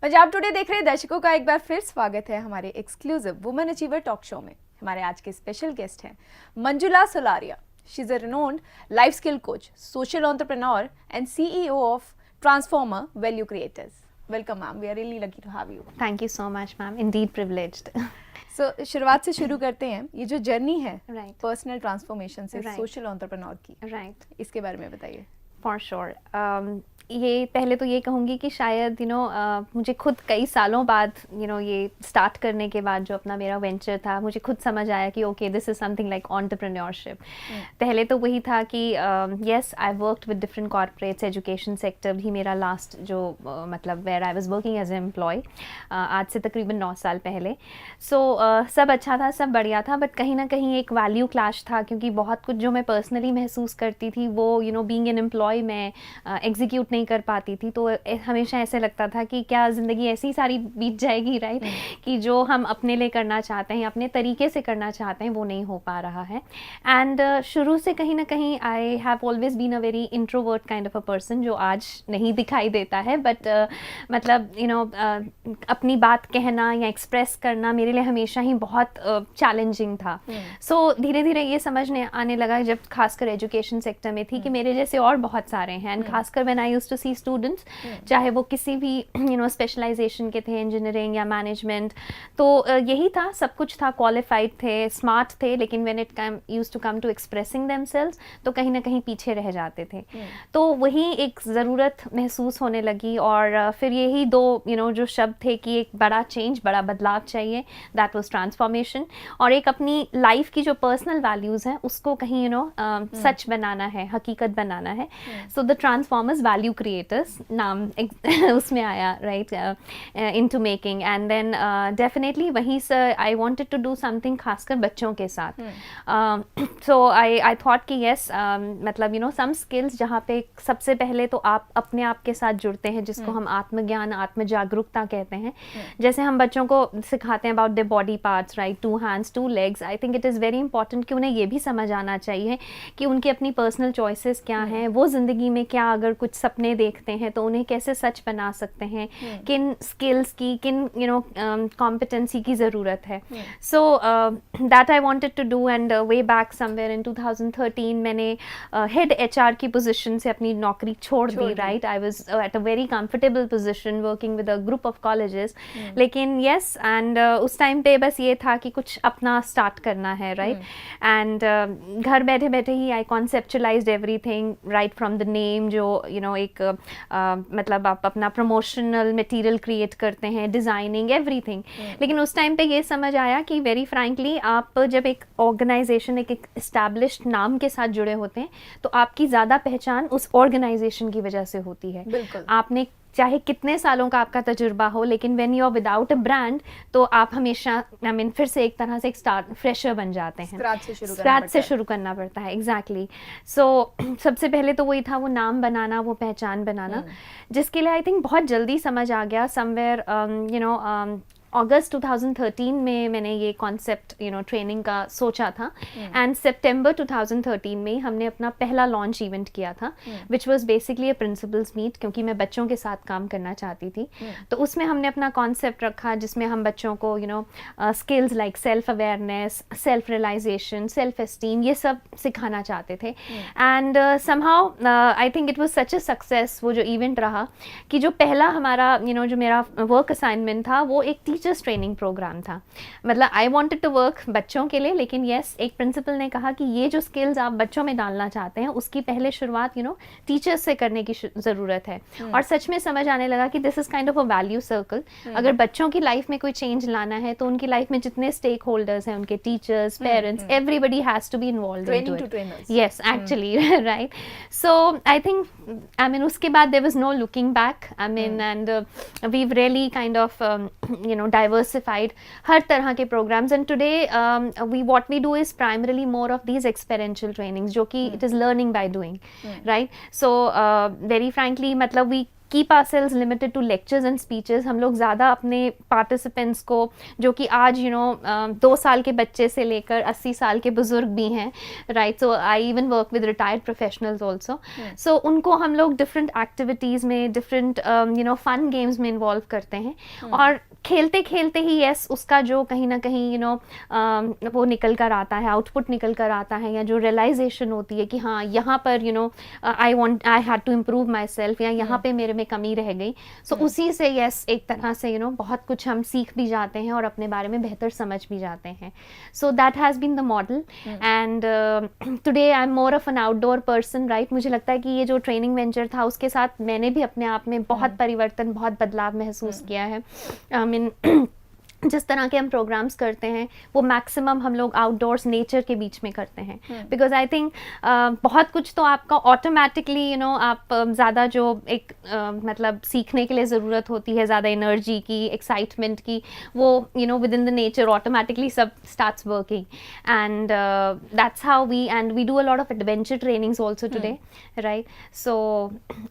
Punjab today देख रहे दर्शकों का एक बार फिर स्वागत है हमारे exclusive women achiever talk show में। हमारे आज के स्पेशल गेस्ट हैं Manjula Solaria. She is a renowned life skill coach, social entrepreneur and CEO of transformer value creators. Welcome ma'am, we are really lucky to have you. Thank you so much ma'am, indeed privileged. So शुरुआत से शुरू करते हैं। ये जो journey है personal transformation से social entrepreneur की, इसके बारे में बताइए। For sure. ये पहले तो ये कहूँगी कि शायद मुझे खुद कई सालों बाद ये स्टार्ट करने के बाद जो अपना मेरा वेंचर था, मुझे खुद समझ आया कि okay this is something like entrepreneurship. पहले तो वही था कि yes I worked with different corporates, education sector भी मेरा लास्ट जो मतलब where I was working as a employee, आज से तकरीबन 9 साल पहले। सो सब अच्छा था, सब बढ़िया था, बट कहीं ना कहीं एक वैल्यू क्लैश था, क्योंकि बहुत कुछ जो मैं पर्सनली महसूस करती थी वो बीइंग एन एम्प्लॉय मैं एग्जीक्यूट नहीं कर पाती थी। तो हमेशा ऐसे लगता था कि क्या ज़िंदगी ऐसी सारी बीत जाएगी, राइट, कि जो हम अपने लिए करना चाहते हैं, अपने तरीके से करना चाहते हैं, वो नहीं हो पा रहा है। एंड शुरू से कहीं ना कहीं I have always been a very introvert kind of a person, जो आज नहीं दिखाई देता है, बट मतलब अपनी बात कहना या एक्सप्रेस करना मेरे लिए हमेशा ही बहुत चैलेंजिंग था। सो धीरे धीरे ये समझने आने लगा, जब खासकर एजुकेशन सेक्टर में थी, कि मेरे जैसे और बहुत सारे हैं। एंड खासकर when I used to see students, चाहे वो किसी भी स्पेशलाइजेशन के थे, इंजीनियरिंग या मैनेजमेंट, तो यही था, सब कुछ था, क्वालिफाइड थे, स्मार्ट थे, लेकिन when it used to come to expressing themselves तो कहीं ना कहीं पीछे रह जाते थे। तो वही एक ज़रूरत महसूस होने लगी, और फिर यही दो जो शब्द थे कि एक बड़ा चेंज, बड़ा बदलाव चाहिए, दैट वाज ट्रांसफॉर्मेशन। और एक अपनी लाइफ की जो पर्सनल वैल्यूज़ हैं उसको कहीं सच बनाना है, हकीकत बनाना है। So the transformers value creators नाम उसमें आया, right, into making. And then definitely वहीं से I wanted to do something खासकर बच्चों के साथ। सो आई थॉट कि यस, मतलब सम स्किल्स जहाँ पे सबसे पहले तो आप अपने आप के साथ जुड़ते हैं, जिसको हम आत्मज्ञान, आत्म जागरूकता कहते हैं। जैसे हम बच्चों को सिखाते हैं about the body parts, right, 2 hands 2 legs, I think it is very important कि उन्हें ये भी समझ आना चाहिए कि उनकी अपनी पर्सनल चॉइसेस क्या हैं, वो ज़िंदगी में क्या अगर कुछ सपने देखते हैं तो उन्हें कैसे सच बना सकते हैं, किन स्किल्स की, किन कॉम्पिटेंसी की ज़रूरत है। So that I wanted to do. And way back somewhere in 2013 मैंने हेड एचआर की पोजीशन से अपनी नौकरी छोड़ दी, right. I was at a very comfortable position working with a group of colleges, लेकिन यस, एंड उस टाइम पे बस ये था कि कुछ अपना स्टार्ट करना है, राइट। एंड घर बैठे बैठे ही I conceptualised everything, right from the name, जो एक मतलब आप अपना प्रमोशनल मटेरियल क्रिएट करते हैं, डिज़ाइनिंग, एवरीथिंग। लेकिन उस टाइम पे ये समझ आया कि वेरी फ्रैंकली आप जब एक ऑर्गेनाइजेशन, एक एस्टैब्लिश्ड नाम के साथ जुड़े होते हैं तो आपकी ज़्यादा पहचान उस ऑर्गेनाइजेशन की वजह से होती है। बिल्कुल। आपने चाहे कितने सालों का आपका तजुर्बा हो, लेकिन when you are without a brand तो आप हमेशा फिर से एक तरह से एक स्टार्ट फ्रेशर बन जाते हैं, स्क्रैच से शुरू करना पड़ता है। एग्जैक्टली। सो सबसे पहले तो वही था, वो नाम बनाना, वो पहचान बनाना, जिसके लिए आई थिंक बहुत जल्दी समझ आ गया। समवेयर अगस्त 2013 में मैंने ये कॉन्सेप्ट ट्रेनिंग का सोचा था। एंड सितंबर 2013 में हमने अपना पहला लॉन्च इवेंट किया था, which was basically a principals meet, क्योंकि मैं बच्चों के साथ काम करना चाहती थी। तो उसमें हमने अपना कॉन्सेप्ट रखा, जिसमें हम बच्चों को skills like self awareness, self realization, self esteem, ये सब सिखाना चाहते थे। And somehow I think it was such a success वो जो इवेंट रहा, कि जो पहला हमारा जो मेरा वर्क असाइनमेंट था वो एक टीचर्स ट्रेनिंग प्रोग्राम था। मतलब आई वांटेड टू वर्क बच्चों के लिए, लेकिन यस, एक प्रिंसिपल ने कहा कि ये जो स्किल्स आप बच्चों में डालना चाहते हैं उसकी पहले शुरुआत टीचर्स से करने की ज़रूरत है। और सच में समझ आने लगा कि this is kind of a value circle. अगर बच्चों की लाइफ में कोई चेंज लाना है तो उनकी लाइफ में जितने स्टेक होल्डर्स हैं, उनके teachers, parents, everybody has to be involve in it. Yes, actually, right. So I think उसके बाद there was no looking back, and we've really kind of diversified हर तरह के programs, and today what we do is primarily more of these experiential trainings, जो कि it is learning by doing, right? So very frankly, मतलब we keep ourselves limited to lectures and speeches. हम लोग ज़्यादा अपने पार्टिसिपेंट्स को, जो कि आज 2 साल के बच्चे से लेकर 80 साल के बुजुर्ग भी हैं, right, so I even work with retired professionals also, so उनको हम लोग डिफरेंट एक्टिविटीज़ में, डिफरेंट फन गेम्स में इन्वॉल्व करते हैं। और खेलते खेलते ही यस, उसका जो कहीं ना कहीं वो निकल कर आता है, आउटपुट निकल कर आता है, या जो रियलाइजेशन होती है कि हाँ यहाँ पर I had to improve myself, या यहाँ पे मेरे में कमी रह गई। सो उसी से यस एक तरह से बहुत कुछ हम सीख भी जाते हैं और अपने बारे में बेहतर समझ भी जाते हैं। So that has been the model and today I am more of an outdoor person, right. मुझे लगता है कि ये जो ट्रेनिंग वेंचर था उसके साथ मैंने भी अपने आप में बहुत परिवर्तन, बहुत बदलाव महसूस किया है। जिस तरह के हम प्रोग्राम्स करते हैं वो मैक्सिमम हम लोग आउटडोर्स नेचर के बीच में करते हैं, बिकॉज आई थिंक बहुत कुछ तो आपका ऑटोमेटिकली आप ज़्यादा जो एक मतलब सीखने के लिए ज़रूरत होती है, ज़्यादा एनर्जी की, एक्साइटमेंट की, वो within the nature automatically सब starts working, and that's how we do a lot of adventure trainings also today, right. So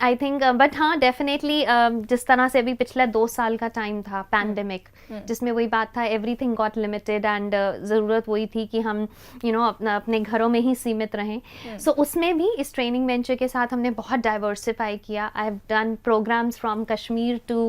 I think but हाँ डेफिनेटली जिस तरह से अभी पिछला 2 साल का टाइम था पैंडेमिक, जिसमें वही बात था, एवरीथिंग गॉट लिमिटेड एंड ज़रूरत वही थी कि हम अपने घरों में ही सीमित रहें। सो उसमें भी इस ट्रेनिंग वेंचर के साथ हमने बहुत डाइवर्सिफाई किया। I have done programs from Kashmir to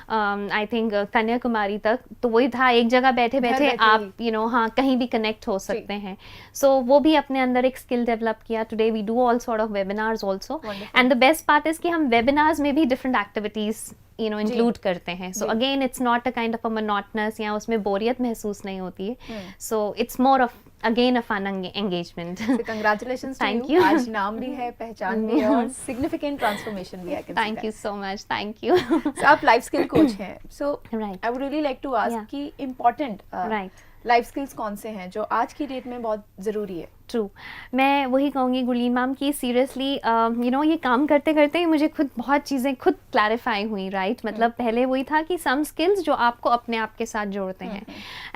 I think Kanyakumari तक। तो वही था, एक जगह बैठे बैठे आप हाँ कहीं भी कनेक्ट हो सकते हैं। सो वो भी अपने अंदर एक स्किल डेवलप किया। Today we do all sort of webinars also, and the best part is कि हम वेबिनार्स में भी डिफरेंट एक्टिविटीज़ इंक्लूड करते हैं। So again it's not a kind of a monotonous, या उसमें बोरियत महसूस नहीं होती है। So it's more of again a fun engagement. Congratulations, thank you. आज नाम भी है, पहचान भी है और सिग्निफिकेंट ट्रांसफॉर्मेशन भी है। Thank you so much, thank you. आप लाइफ स्किल कोच हैं, so Right. I would really like to ask कि इम्पोर्टेंट राइट लाइफ स्किल्स कौन से हैं जो आज की डेट में बहुत ज़रूरी है? ट्रू, मैं वही कहूँगी गुरलीन मैम कि सीरियसली ये काम करते करते ही मुझे खुद बहुत चीज़ें खुद क्लैरिफाई हुई, राइट। मतलब पहले वही था कि सम स्किल्स जो आपको अपने आप के साथ जोड़ते हैं,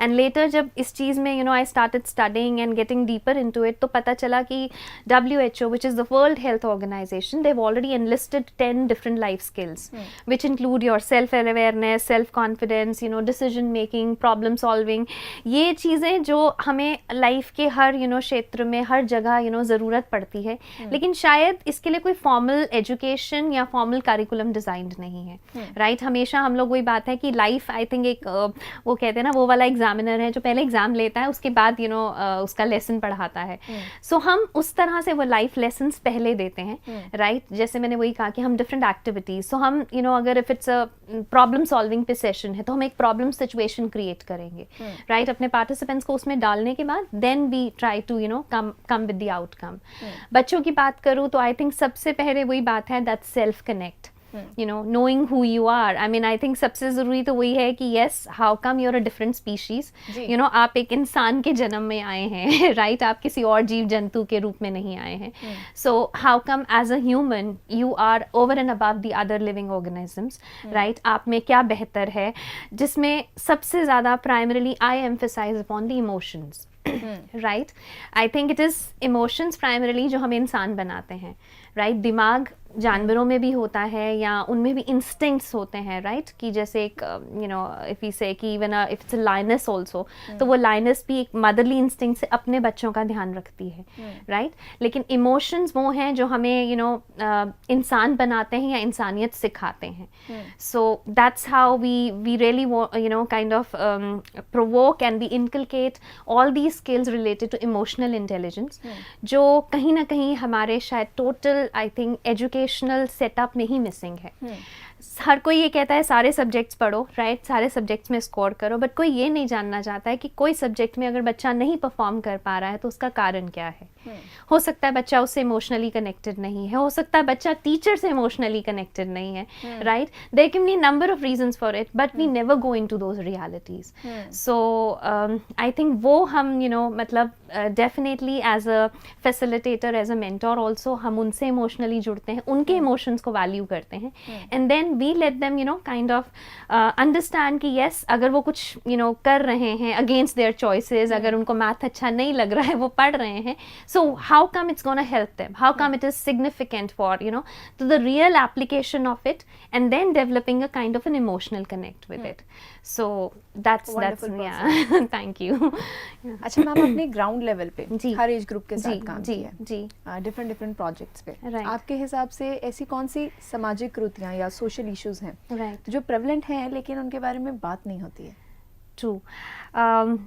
एंड लेटर जब इस चीज़ में I started studying and getting deeper into it, तो पता चला कि WHO, which is the World Health Organization, they've already enlisted 10 different life skills, which include your self-awareness, self-confidence, decision making, problem solving। ये चीज़ें जो हमें लाइफ के हर क्षेत्र में, हर जगह ज़रूरत पड़ती है, लेकिन शायद इसके लिए कोई फॉर्मल एजुकेशन या फॉर्मल करिकुलम डिज़ाइंड नहीं है, राइट। हमेशा हम लोग वही बात है कि लाइफ आई थिंक एक वो कहते हैं ना, वो वाला एग्जामिनर है जो पहले एग्जाम लेता है, उसके बाद उसका लेसन पढ़ाता है। सो हम उस तरह से वो लाइफ लेसन्स पहले देते हैं, राइट। जैसे मैंने वही कहा कि हम डिफरेंट एक्टिविटीज़, सो हम अगर if it's a problem solving पे सेशन है तो हम एक प्रॉब्लम सिचुएशन क्रिएट करेंगे, राइट। अपने पार्टिसिपेंट्स को उसमें डालने के बाद then we try to come with the outcome। बच्चों की बात करूँ तो आई थिंक सबसे पहले वही बात है, that self connect, knowing who you are। I mean, I think सबसे ज़रूरी तो वही है कि yes, how come you're a different species, आप एक इंसान के जन्म में आए हैं, right? आप किसी और जीव जंतु के रूप में नहीं आए हैं। So how come as a human you are over and above the other living organisms, right? आप में क्या बेहतर है, जिसमें सबसे ज़्यादा primarily I emphasize upon the emotions। Right, I think it is emotions primarily जो हमें इंसान बनाते हैं, राइट। दिमाग जानवरों में भी होता है या उनमें भी इंस्टिंक्ट्स होते हैं, राइट, कि जैसे एक इफ वी से कि even if it's a lioness also, तो वो लायनेस भी एक मदरली इंस्टिंक्ट से अपने बच्चों का ध्यान रखती है, राइट। लेकिन इमोशंस वो हैं जो हमें इंसान बनाते हैं या इंसानियत सिखाते हैं। So that's how we really kind of provoke and we inculcate all the skills related to emotional intelligence, जो कहीं ना कहीं हमारे शायद total I think educational setup में ही मिसिंग है। हर कोई ये कहता है सारे सब्जेक्ट्स पढ़ो, राइट, सारे सब्जेक्ट्स में स्कोर करो, बट कोई ये नहीं जानना चाहता है कि कोई सब्जेक्ट में अगर बच्चा नहीं परफॉर्म कर पा रहा है तो उसका कारण क्या है। हो सकता है बच्चा उससे इमोशनली कनेक्टेड नहीं है, हो सकता है बच्चा टीचर से इमोशनली कनेक्टेड नहीं है, right. There can be number of reasons for it, but we never go into those realities. So I think वो हम मतलब definitely as a facilitator, as a mentor also हम उनसे इमोशनली जुड़ते हैं, उनके इमोशंस को वैल्यू करते हैं, and then then we let them kind of understand कि yes, अगर वो कुछ कर रहे हैं against their choices, अगर उनको math अच्छा नहीं लग रहा है, वो पढ़ रहे हैं, so how come it's gonna help them, how come it is significant for to the real application of it, and then developing a kind of an emotional connect with it. So that's Wonderful yeah. Thank you. अच्छा ma'am, आपने ground level पे जी, हर age group के जी, साथ काम जी, किया है, जी, different projects पे, Right. आपके हिसाब से ऐसी कौन सी सामाजिक कृतियां या सोशल इश्यूज हैं right. जो प्रेवलेंट हैं लेकिन उनके बारे में बात नहीं होती है? True.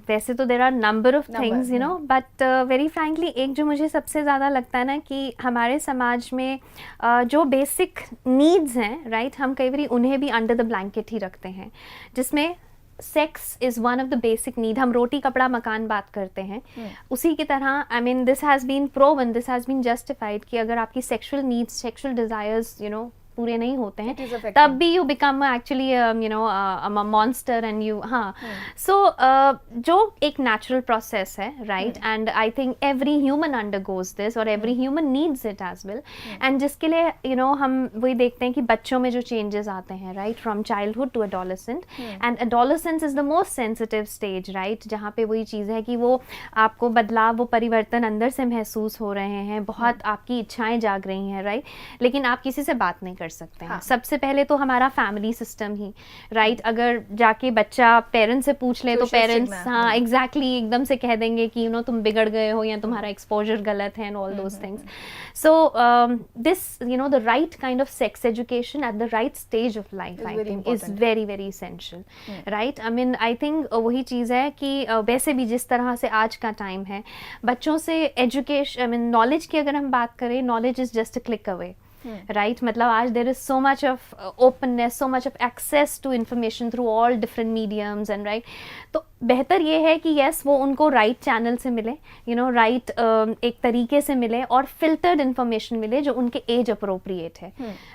वैसे तो there are number of things, but very frankly एक जो मुझे सबसे ज़्यादा लगता है ना कि हमारे समाज में जो बेसिक नीड्स हैं, राइट, हम कई बार उन्हें भी अंडर द ब्लैंकेट ही रखते हैं, जिसमें sex is one of the basic need. हम रोटी कपड़ा मकान बात करते हैं, उसी की तरह I mean this has been proven, this has been justified कि अगर आपकी सेक्शुअल नीड्स, सेक्शुअल डिज़ायर्स पूरे नहीं होते हैं, तब भी you become actually monster and you so जो एक नेचुरल प्रोसेस है, right, and I think every human undergoes this और every human needs it as well, and जिसके लिए हम वही देखते हैं कि बच्चों में जो चेंजेस आते हैं, right, from childhood to adolescent, and adolescence is the most sensitive stage, right, जहाँ पे वही चीज़ है कि वो आपको बदलाव, वो परिवर्तन अंदर से महसूस हो रहे हैं, बहुत आपकी इच्छाएं जाग रही हैं, राइट, लेकिन आप किसी से बात नहीं कर सकते हैं. सबसे पहले तो हमारा फैमिली सिस्टम ही, राइट, अगर जाके बच्चा पेरेंट्स से पूछ ले तो पेरेंट्स एग्जैक्टली एकदम से कह देंगे कि तुम बिगड़ गए हो या तुम्हारा एक्सपोजर गलत है and all those things. So this the right kind of sex education at the right stage of life I think is very very essential, right. I mean I think वही चीज़ है कि वैसे भी जिस तरह से आज का टाइम है, बच्चों से एजुकेशन, आई मीन नॉलेज की अगर हम बात करें, knowledge is just a click away, right, मतलब आज there is so much of openness, so much of access to information through all different mediums and right. तो बेहतर ये है कि यस वो उनको राइट चैनल से मिले, राइट एक तरीके से मिले और फिल्टर्ड इन्फॉर्मेशन मिले जो उनके एज अप्रोप्रिएट है,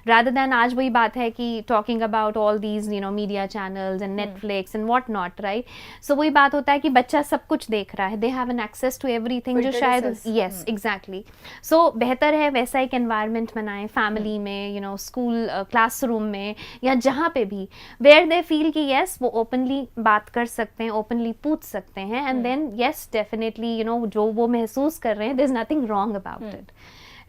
रादर दैन आज वही बात है कि talking about all these media channels and Netflix and what not, right. So वही बात होता है कि बच्चा सब कुछ देख रहा है, they have an access to everything, जो शायद यस एग्जैक्टली. सो बेहतर है वैसा एक एनवायरनमेंट बनाएं फैमिली में, स्कूल क्लासरूम में या जहाँ पे भी, वेयर दे फील कि यस वो ओपनली बात कर सकते हैं, ओपनली पूछ सकते हैं, एंड देन यस डेफिनेटली जो वो महसूस कर रहे हैं, there is nothing wrong about it,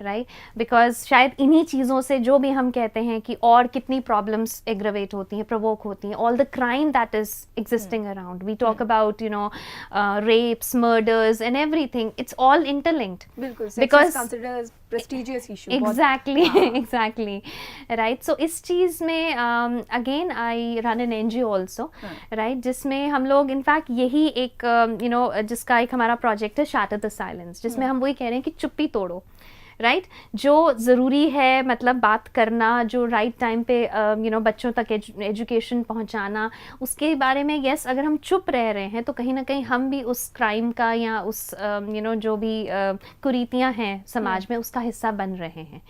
right. Because शायद इन्हीं चीज़ों से जो भी हम कहते हैं कि और कितनी प्रॉब्लम्स एग्रवेट होती हैं, प्रोवोक होती हैं, all the crime that is existing around, we talk about rapes, murders and everything, it's all interlinked, because prestigious issue. Exactly, right. So इस चीज़ में again I run an NGO also, right, जिसमें हम लोग in fact यही एक जिसका एक हमारा प्रोजेक्ट है Shatter the Silence, जिसमें हम वही कह रहे हैं कि चुप्पी तोड़ो, राइट. जो ज़रूरी है मतलब बात करना, जो राइट टाइम पे बच्चों तक एजुकेशन पहुंचाना, उसके बारे में यस अगर हम चुप रह रहे हैं तो कहीं ना कहीं हम भी उस क्राइम का या उस जो भी कुरीतियाँ हैं समाज में उसका हिस्सा बन रहे हैं.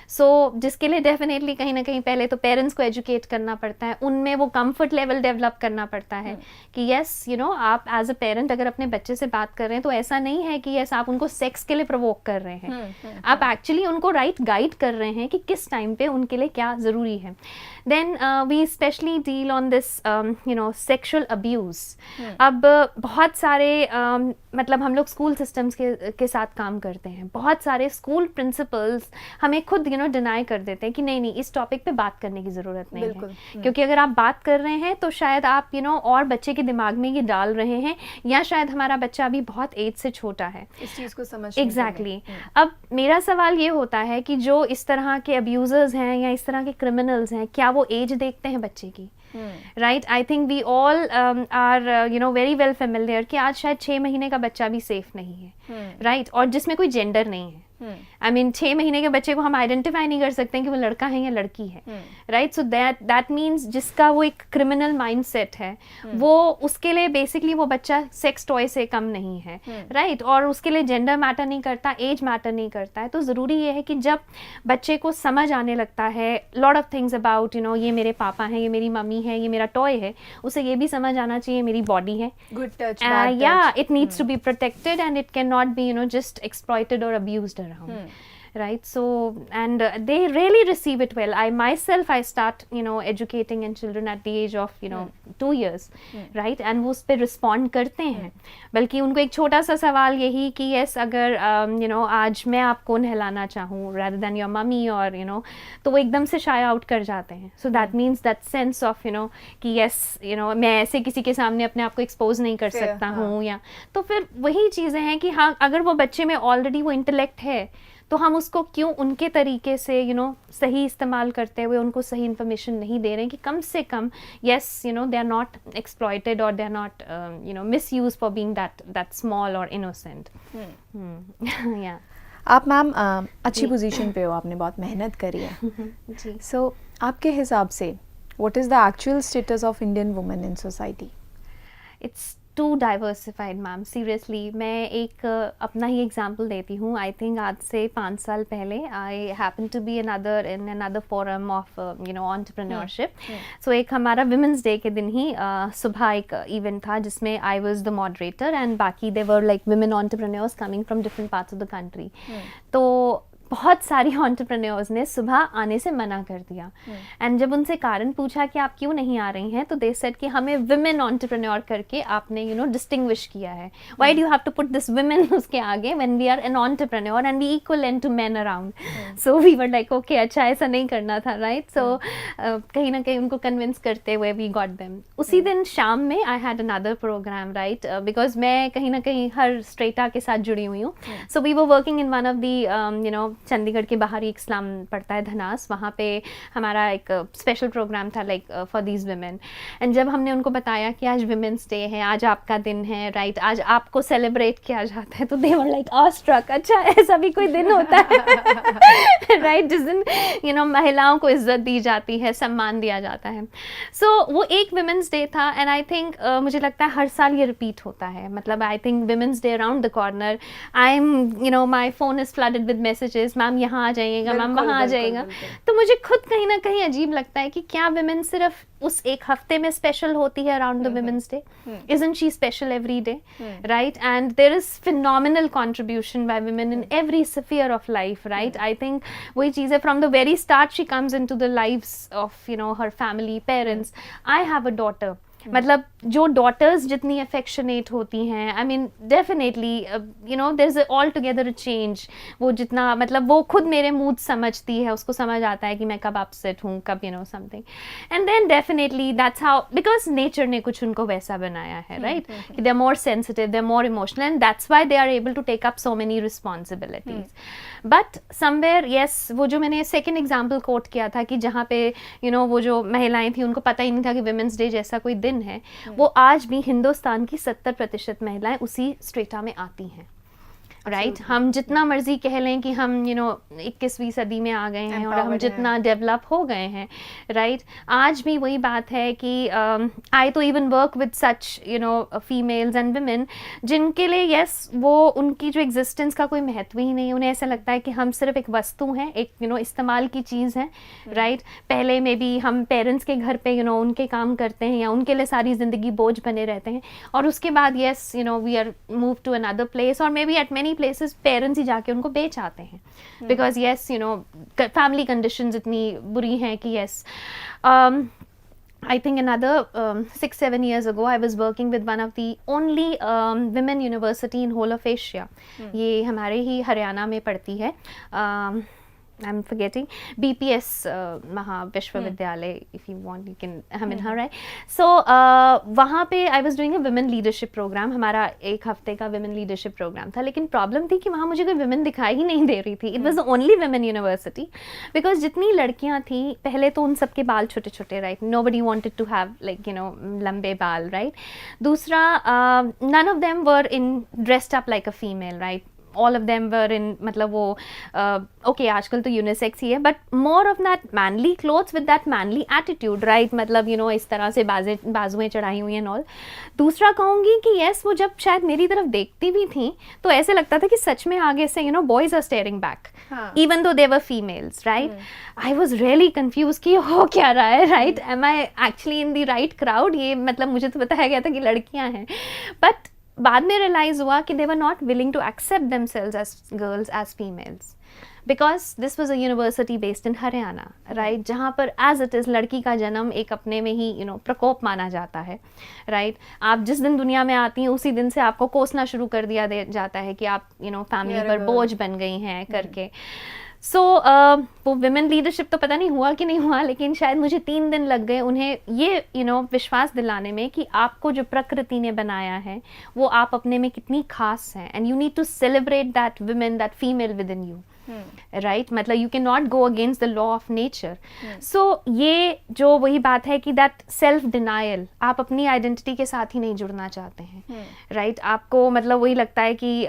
सो जिसके लिए डेफिनेटली कहीं ना कहीं पहले तो पेरेंट्स को एजुकेट करना पड़ता है, उनमें वो कंफर्ट लेवल डेवलप करना पड़ता है कि यस आप एज अ पेरेंट अगर अपने बच्चे से बात कर रहे हैं तो ऐसा नहीं है कि यस आप उनको सेक्स के लिए प्रोवोक कर रहे हैं, आप एक्चुअली उनको राइट गाइड कर रहे हैं कि किस टाइम पे उनके लिए क्या ज़रूरी है. Then we specially deal on this sexual abuse. अब बहुत सारे मतलब हम लोग स्कूल सिस्टम्स के साथ काम करते हैं, बहुत सारे स्कूल प्रिंसिपल्स हमें खुद डिनाई कर देते हैं कि नहीं इस टॉपिक पे बात करने की ज़रूरत नहीं है, क्योंकि अगर आप बात कर रहे हैं तो शायद आप और बच्चे के दिमाग में ये डाल रहे हैं, या शायद हमारा बच्चा अभी बहुत एज से छोटा है इस चीज़ को समझ. एग्जैक्टली. अब मेरा सवाल ये होता है कि जो इस तरह के अब्यूजर्स हैं या इस तरह के क्रिमिनल्स हैं, क्या वो एज देखते हैं बच्चे की, right. I think we all are very well familiar कि आज शायद 6 महीने का बच्चा भी सेफ नहीं है, राइट, और जिसमें कोई जेंडर नहीं है. आई मीन 6 महीने के बच्चे को हम आइडेंटिफाई नहीं कर सकते हैं कि वो लड़का है या लड़की है, राइट. सो दैट मीन्स जिसका वो एक क्रिमिनल माइंडसेट है, वो उसके लिए बेसिकली वो बच्चा सेक्स टॉय से कम नहीं है, राइट. और उसके लिए जेंडर मैटर नहीं करता, एज मैटर नहीं करता है. तो ज़रूरी ये है कि जब बच्चे को समझ आने लगता है लॉट ऑफ थिंग्स अबाउट ये मेरे पापा हैं, ये मेरी मम्मी है, ये मेरा टॉय है, उसे ये भी समझ आना चाहिए मेरी बॉडी है, गुड टच, या it needs to be protected and it can not be just exploited और abused around, right? So and they really receive it well. I myself, I start educating in children at the age of 2 years, right? And वो उस पे respond करते हैं, बल्कि उनको एक छोटा सा सवाल यही कि yes, अगर आज मैं आपको नहलाना चाहूँ rather than your mummy or तो वो एकदम से shy out कर जाते हैं. So that means that sense of कि yes, मैं ऐसे किसी के सामने अपने आप को expose नहीं कर सकता हूँ, या तो फिर वही चीज़ें हैं कि हाँ, अगर वो बच्चे में ऑलरेडी वो इंटेलेक्ट है तो हम उसको क्यों उनके तरीके से सही इस्तेमाल करते हुए उनको सही इन्फॉर्मेशन नहीं दे रहे हैं कि कम से कम yes, they are not exploited or they are not misused for being that small or innocent. Yeah. आप मैम अच्छी पोजीशन पे हो, आपने बहुत मेहनत करी है. जी. सो आपके हिसाब से what is the actual status of Indian women in society? It's too diversified ma'am, seriously. मैं एक अपना ही एग्जांपल देती हूँ. आई थिंक आज से 5 साल पहले I happen to be in another forum of entrepreneurship. So एक हमारा विमेंस डे के दिन ही सुबह एक इवेंट था जिसमें I was the moderator and बाकी they were like women entrepreneurs coming from different parts of the country. तो बहुत सारी एंटरप्रेन्योर्स ने सुबह आने से मना कर दिया. एंड जब उनसे कारण पूछा कि आप क्यों नहीं आ रही हैं, तो दे सेड कि हमें विमेन एंटरप्रेन्योर करके आपने डिस्टिंग्विश किया है. Why do you have to put this women उसके आगे when we are an entrepreneur and we equal to men around. So we were like okay, अच्छा ऐसा नहीं करना था, राइट? सो कहीं ना कहीं उनको कन्विंस करते हुए वी गॉट देम. उसी दिन शाम में I had another program, right? Because मैं कहीं ना कहीं हर स्ट्रेटा के साथ जुड़ी हुई हूँ. So we were working in one of the Chandigarh के बाहर ही एक स्लम पड़ता है धनास, वहाँ पे हमारा एक स्पेशल प्रोग्राम था like for these women. And जब हमने उनको बताया कि आज विमेंस डे है, आज आपका दिन है, राइट, आज आपको सेलिब्रेट किया जाता है, तो दे वर लाइक ऑस्ट्रक, अच्छा ऐसा भी कोई दिन होता है, राइट? जिस दिन महिलाओं को इज्जत दी जाती है, सम्मान दिया जाता है. सो वो एक विमेंस डे था एंड आई थिंक मुझे लगता है हर साल ये रिपीट होता है. मतलब I think women's day around the corner I am my phone is flooded with messages, ma'am यहाँ आ जाइएगा, मैम वहाँ आ जाइएगा. तो मुझे खुद कहीं ना कहीं अजीब लगता है कि क्या विमेन सिर्फ उस एक हफ्ते में स्पेशल होती है around the women's day? Isn't she special every day? Right? And there is phenomenal contribution by women in every sphere of life, right? I think वही चीज़ है, from the very start she comes into the lives of her family, parents. I have a daughter. मतलब जो daughters जितनी affectionate होती हैं, I mean definitely there is altogether a change. वो जितना मतलब वो खुद मेरे मूड समझती है, उसको समझ आता है कि मैं कब अपसेट हूँ, कब something. And then definitely that's how, because nature ने कुछ उनको वैसा बनाया है, राइट? कि they are more sensitive, they are more emotional and that's why they are able to take up so many responsibilities. But somewhere yes, वो जो मैंने सेकेंड एग्जाम्पल कोट किया था कि जहाँ पे वो जो महिलाएं थी उनको पता ही नहीं था कि विमेंस डे जैसा कोई दिन है, वो आज भी हिंदुस्तान की 70% महिलाएं उसी स्ट्रेटा में आती हैं, राइट? हम जितना मर्जी कह लें कि हम 21वीं सदी में आ गए हैं और हम जितना डेवलप हो गए हैं, राइट, आज भी वही बात है कि आई तो even work with such females and women जिनके लिए यस वो उनकी जो एग्जिस्टेंस का कोई महत्व ही नहीं. उन्हें ऐसा लगता है कि हम सिर्फ एक वस्तु हैं, एक इस्तेमाल की चीज़ हैं, राइट? पहले में भी हम पेरेंट्स के घर पे उनके काम करते हैं या उनके लिए सारी ज़िंदगी बोझ बने रहते हैं, और उसके बाद yes we are move to another place और maybe at many places parents ही जाके उनको बेच आते हैं, बिकॉज यस फैमिली कंडीशंस इतनी बुरी हैं कि yes. I think another 6-7 years ago I was working with one of the only women university in whole of Asia. ये हमारे ही हरियाणा में पड़ती है. I'm forgetting BPS महाविश्वविद्यालय, if you want you can her, right? So वहाँ पे I was doing a women leadership program. हमारा एक हफ्ते का women leadership program था, लेकिन प्रॉब्लम थी कि वहाँ मुझे कोई women दिखाई ही नहीं दे रही थी. It was the only women university because जितनी लड़कियाँ थी, पहले तो उन सबके बाल छोटे छोटे, right? Nobody wanted to have like लंबे बाल, right? दूसरा none of them were in dressed up like a female, right? All of them were in मतलब वो okay आजकल तो यूनिसेक्स ही है, but more of that manly clothes with that manly attitude, right? मतलब इस तरह से बाजुएं चढ़ाई हुई हैं all. दूसरा कहूँगी कि yes वो जब शायद मेरी तरफ देखती भी थी तो ऐसे लगता था कि सच में आगे से boys are staring back, even though they were females, right? I was really confused कि हो क्या रहा है, right? Am I actually in the right crowd? ये मतलब मुझे तो बताया गया था कि लड़कियाँ हैं, but बाद में रियलाइज हुआ कि they were not willing to accept themselves as girls as females, because this was a university based in Haryana, right, जहाँ पर एज इट इज़ लड़की का जन्म एक अपने में ही प्रकोप माना जाता है, राइट। आप जिस दिन दुनिया में आती हैं उसी दिन से आपको कोसना शुरू कर दिया जाता है कि आप फैमिली पर बोझ बन गई हैं करके। सो वो विमेन लीडरशिप तो पता नहीं हुआ कि नहीं हुआ, लेकिन शायद मुझे 3 दिन लग गए उन्हें ये विश्वास दिलाने में कि आपको जो प्रकृति ने बनाया है वो आप अपने में कितनी खास हैं, and you need to celebrate that women, that female within you, right. मतलब you can not go against the law of nature. So ये जो वही बात है कि दैट सेल्फ डिनायल, आप अपनी आइडेंटिटी के साथ ही नहीं जुड़ना चाहते हैं, राइट। आपको मतलब वही लगता है कि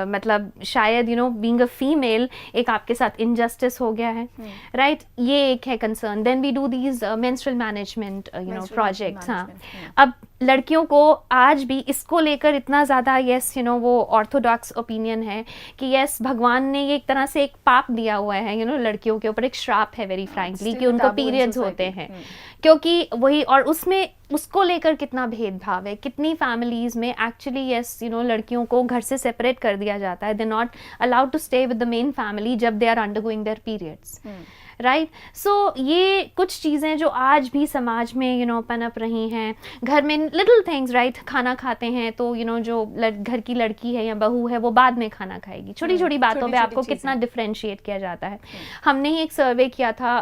मतलब शायद बीइंग अ फीमेल एक आपके साथ इनजस्टिस हो गया है, राइट। ये एक है concern. Then we do these menstrual management projects. हाँ, अब लड़कियों को आज भी इसको लेकर इतना ज़्यादा वो ऑर्थोडॉक्स ओपिनियन है कि भगवान ने ये एक तरह से एक पाप दिया हुआ है लड़कियों के ऊपर, एक श्राप है वेरी फ्रैंकली कि उनको पीरियड्स होते हैं, क्योंकि वही, और उसमें उसको लेकर कितना भेदभाव है। कितनी फैमिलीज में एक्चुअली लड़कियों को घर से सेपरेट कर दिया जाता है, they not allowed to stay with the main family जब they are undergoing their periods, right. So ये कुछ चीज़ें जो आज भी समाज में पनप रही हैं। घर में लिटिल थिंग्स, राइट, खाना खाते हैं तो जो घर की लड़की है या बहू है वो बाद में खाना खाएगी। छोटी छोटी बातों पे आपको कितना डिफ्रेंशिएट किया जाता है। हमने ही एक सर्वे किया था,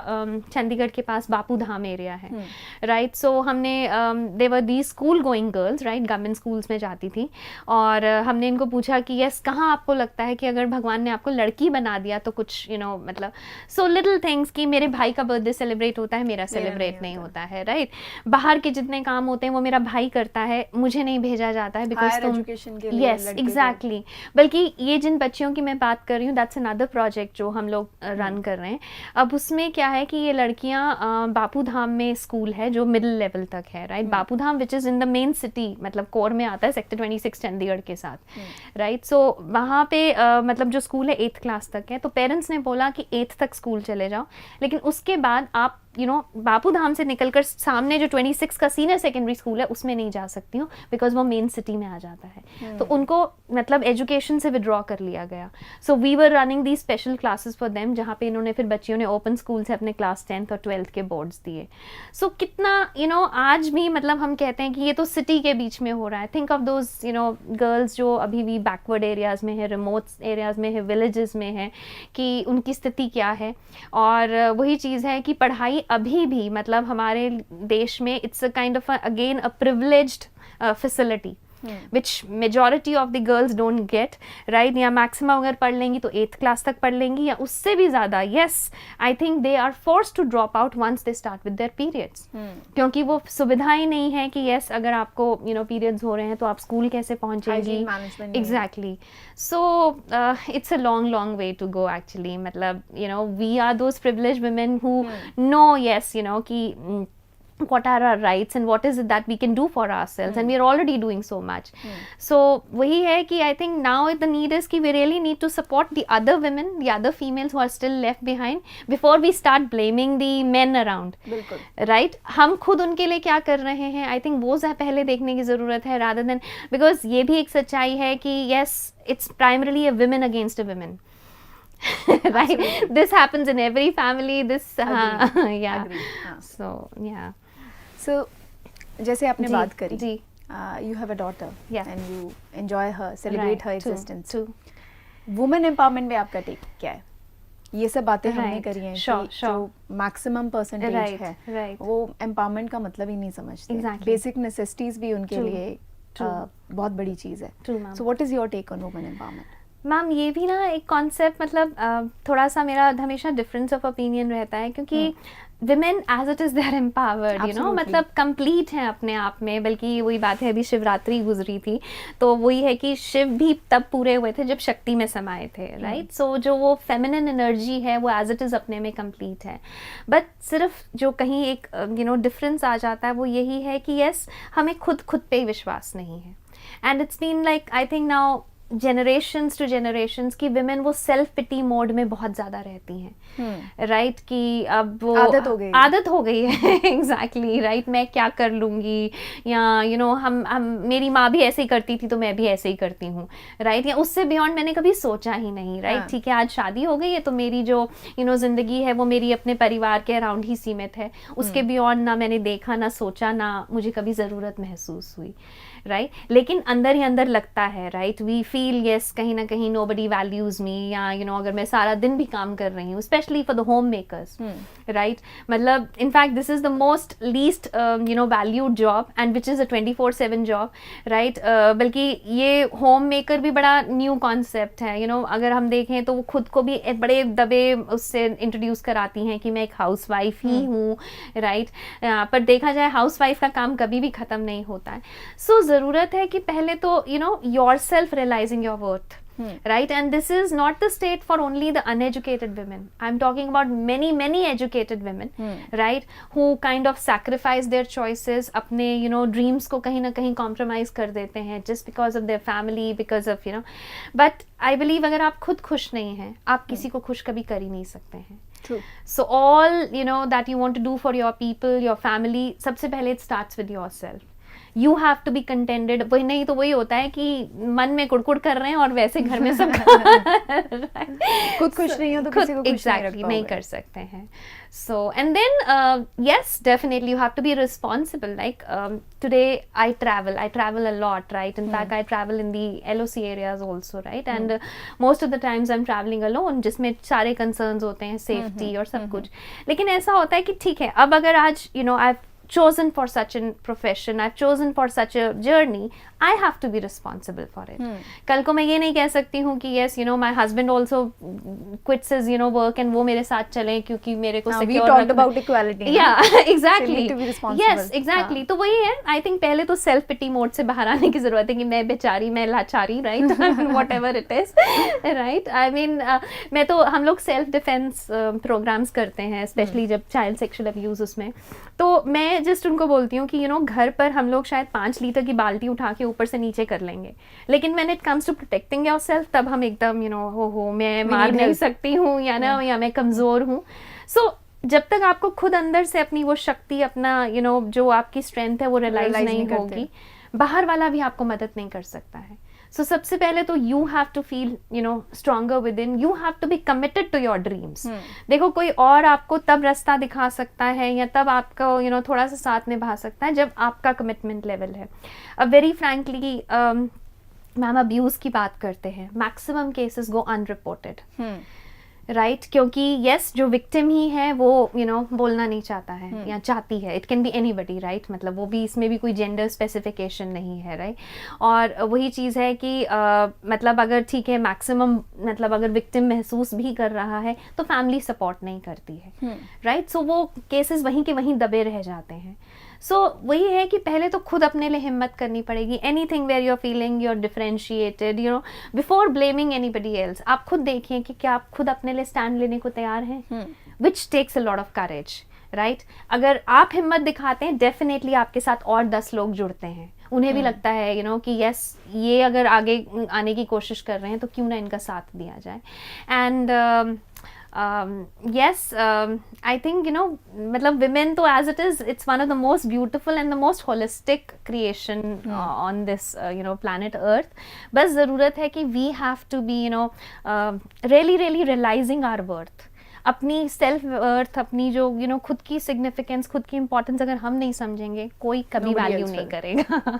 चंडीगढ़ के पास बापू धाम एरिया है, राइट। सो हमने they were the school going girls, right, government schools में जाती थी, और हमने इनको पूछा कि कहाँ आपको लगता है कि अगर भगवान ने आपको लड़की बना दिया तो कुछ मतलब, सो लिटिल थिंग्स कि मेरे भाई का बर्थडे सेलिब्रेट होता है, मेरा सेलिब्रेट नहीं होता है, राइट। बाहर के जितने काम होते हैं वो मेरा भाई करता है, मुझे नहीं भेजा जाता है बिकॉज तुम, यस एग्जैक्टली। बल्कि ये जिन बच्चियों की मैं बात कर रही हूँ, दैट्स अनदर प्रोजेक्ट जो हम लोग रन कर रहे हैं। अब उसमें क्या है कि ये लड़कियाँ बापू धाम में स्कूल है जो मिडिल लेवल तक है, right. Bapu Dham which is in the main city, मतलब कोर में आता है, सेक्टर 26 चंडीगढ़ के साथ, राइट। सो वहाँ पे मतलब जो स्कूल है 8th क्लास तक है, तो पेरेंट्स ने बोला कि 8th तक स्कूल चले जाओ, लेकिन उसके बाद आप बापू धाम से निकलकर सामने जो 26 का सीनियर सेकेंडरी स्कूल है उसमें नहीं जा सकती हूँ बिकॉज वो मेन सिटी में आ जाता है। तो उनको मतलब एजुकेशन से विड्रॉ कर लिया गया। So we were running the special classes for them, जहाँ पे इन्होंने फिर बच्चियों ने ओपन स्कूल से अपने क्लास 10th और 12th के बोर्ड्स दिए। सो कितना आज भी मतलब हम कहते हैं कि ये तो सिटी के बीच में हो रहा है। थिंक ऑफ दोज गर्ल्स जो अभी भी बैकवर्ड एरियाज में है, रिमोट एरियाज में है, विलेजेस में है, कि उनकी स्थिति क्या है। और वही चीज़ है कि पढ़ाई अभी भी मतलब हमारे देश में it's a kind of again a privileged facility which majority of the girls don't get, right। या मैक्सिमम अगर पढ़ लेंगी तो 8th क्लास तक पढ़ लेंगी या उससे भी ज़्यादा। yes, I think they are forced to drop out once they start with their periods, क्योंकि वो सुविधाएं नहीं है कि yes अगर आपको periods हो रहे हैं तो आप स्कूल कैसे पहुंचेंगी, exactly। so it's a long way to go actually। मतलब we are those privileged women who know yes कि what are our rights and what is it that we can do for ourselves, and we are already doing so much। so वही है कि I think now the need is कि we really need to support the other women, the other females who are still left behind before we start blaming the men around, right। हम खुद उनके लिए क्या कर रहे हैं, I think वो पहले देखने की ज़रूरत है, rather than, because ये भी एक सच्चाई है कि yes it's primarily a women against a women right। this happens in every family, this yeah, so yeah। So, जैसे आपने बात करी, जी, you have a daughter, yeah, and you enjoy her, celebrate her true, existence। true। Women empowerment में आपका take क्या है? ये सब बातें हमने Right, करी हैं sure, कि sure। जो मैक्सिमम परसेंटेज Right, है, right। वो एम्पावरमेंट का मतलब ही नहीं समझते। Exactly। बेसिक नेसेसिटीज भी उनके True, लिए true। बहुत बड़ी चीज़ है। True, ma'am। So what is your take on women empowerment? Ma'am ये भी ना एक कॉन्सेप्ट मतलब थोड़ा सा मेरा हमेशा डिफरेंस ऑफ ओपिनियन रहता है, क्योंकि women as it is there empowered, मतलब कंप्लीट हैं अपने आप में। बल्कि वही बात है, अभी शिवरात्रि गुजरी थी तो वही है कि शिव भी तब पूरे हुए थे जब शक्ति में समाये थे, राइट। सो जो वो फेमिनिन एनर्जी है वो एज इट इज़ अपने में कंप्लीट है। बट सिर्फ जो कहीं एक डिफरेंस आ जाता है वो यही है कि यस हमें खुद पे विश्वास नहीं है। And it's been like I think now generations to generations की women वो self pity mode में बहुत ज़्यादा रहती हैं, right? कि अब वो आदत हो गई है exactly, right? मैं क्या कर लूँगी, या you know हम मेरी माँ भी ऐसे ही करती थी तो मैं भी ऐसे ही करती हूँ, right? या उससे beyond मैंने कभी सोचा ही नहीं, right? ठीक है, आज शादी हो गई है तो मेरी जो you know ज़िंदगी है वो मेरी अपने परिवार के अराउंड ही सीमित है, उसके beyond ना मैंने देखा, ना सोचा, ना मुझे कभी ज़रूरत महसूस हुई, राइट? लेकिन अंदर ही अंदर लगता है, राइट? वी फील यस, कहीं ना कहीं नोबडी वैल्यूज मी, या यू नो अगर मैं सारा दिन भी काम कर रही हूँ, specially for the home makers, right? मतलब in fact this is the most least you know valued job and which is a 24/7 job, right? बल्कि ये होम मेकर भी बड़ा न्यू कॉन्सेप्ट है, यू नो अगर हम देखें तो वो खुद को भी बड़े दबे उससे इंट्रोड्यूस कराती हैं कि मैं एक हाउस वाइफ ही हूँ, राइट? पर देखा जाए हाउस वाइफ का काम कभी भी ख़त्म नहीं होता है। सो ज़रूरत है कि पहले तो you know yourself realizing your worth, right? And this is not the state for only the uneducated women. I'm talking about many educated women, right? Who kind of sacrifice their choices, अपने you know dreams को कहीं ना कहीं compromise कर देते हैं just because of their family, because of you know. But I believe अगर आप खुद खुश नहीं हैं, आप किसी को खुश कभी कर ही नहीं सकते हैं. True. So all you know that you want to do for your people, your family, सबसे पहले it starts with yourself. You have to be contented. वही नहीं तो वही होता है कि मन में कुड़कुड़ कर रहे हैं और वैसे घर में सब खुद खुश नहीं हो तो किसी को खुश नहीं कर सकते हैं. So and then yes, definitely you have to be responsible. Like today I travel a lot, right? In fact I travel in the LOC areas also, right? And most of the times I'm traveling alone, जिसमें सारे concerns होते हैं, safety और सब कुछ. लेकिन ऐसा होता है कि ठीक है, अब अगर आज you know I've chosen for such a profession, I've chosen for such a journey, I have to be responsible for it. कल को मैं ये नहीं कह सकती हूँ कि yes, you know, my husband also quits his, you know, work and वो मेरे साथ चलें क्योंकि मेरे को secure we talked about equality. Yeah, exactly. So you need to be responsible. Yes, exactly. तो वही है. I think पहले तो self pity mode से बाहर आने की ज़रूरत है कि मैं बेचारी, मैं लाचारी, right? Whatever it is, right? I mean, मैं तो हम लोग self defense programs करते हैं, especially जब child sexual abuse उसमें. तो मैं जस्ट उनको बोलती हूँ कि यू नो घर पर हम लोग शायद 5 लीटर की बाल्टी उठा के ऊपर से नीचे कर लेंगे, लेकिन when it comes to protecting yourself तब हम एकदम यू नो हो मैं मार नहीं सकती हूँ या ना, या मैं कमज़ोर हूँ. सो जब तक आपको खुद अंदर से अपनी वो शक्ति, अपना यू नो जो आपकी स्ट्रेंथ है वो रियलाइज नहीं होगी, बाहर वाला भी आपको मदद नहीं कर सकता है. So सबसे पहले तो you have to feel you know stronger within, you have to be committed to your dreams. देखो कोई और आपको तब रास्ता दिखा सकता है या तब आपको you know थोड़ा सा साथ निभा सकता है जब आपका कमिटमेंट लेवल है. अब वेरी फ्रैंकली मैम अब्यूज़ की बात करते हैं, मैक्सिमम केसेस गो अनरिपोर्टेड, राइट? क्योंकि यस जो विक्टिम ही है वो यू नो बोलना नहीं चाहता है या चाहती है, it can be anybody, right? मतलब वो भी, इसमें भी कोई जेंडर स्पेसिफिकेशन नहीं है, राइट? और वही चीज़ है कि मतलब अगर ठीक है मैक्सिमम मतलब अगर विक्टिम महसूस भी कर रहा है तो फैमिली सपोर्ट नहीं करती है, राइट? सो वो केसेस वहीं के वहीं दबे रह जाते हैं. सो वही है कि पहले तो खुद अपने लिए हिम्मत करनी पड़ेगी. Anything where you are feeling you are differentiated, you know, before blaming anybody else, आप खुद देखिए कि क्या आप खुद अपने लिए स्टैंड लेने को तैयार हैं, which takes a lot of courage, right? अगर आप हिम्मत दिखाते हैं, डेफिनेटली आपके साथ और 10 लोग जुड़ते हैं, उन्हें भी लगता है यू नो कि यस ये अगर आगे आने की कोशिश कर रहे हैं तो क्यों ना इनका साथ दिया जाए. And yes, I think you know मतलब women तो as it is, it's one of the most beautiful and the most holistic creation on this you know planet Earth. बस ज़रूरत है कि we have to be you know really realizing our worth. अपनी self worth, अपनी जो you know खुद की significance, खुद की इंपॉर्टेंस अगर हम नहीं समझेंगे, कोई कभी वैल्यू नहीं करेगा.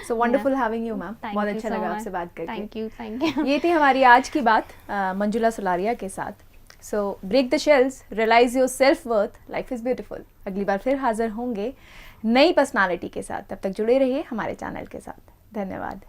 So wonderful having you ma'am, बहुत अच्छा लगा आपसे बात करके. Thank you. ये थी हमारी आज की बात मंजुला सुलारिया के साथ. So break the shells, realise your self worth, life is beautiful. अगली बार फिर हाजिर होंगे नई पर्सनालिटी के साथ. तब तक जुड़े रहिए हमारे चैनल के साथ. धन्यवाद.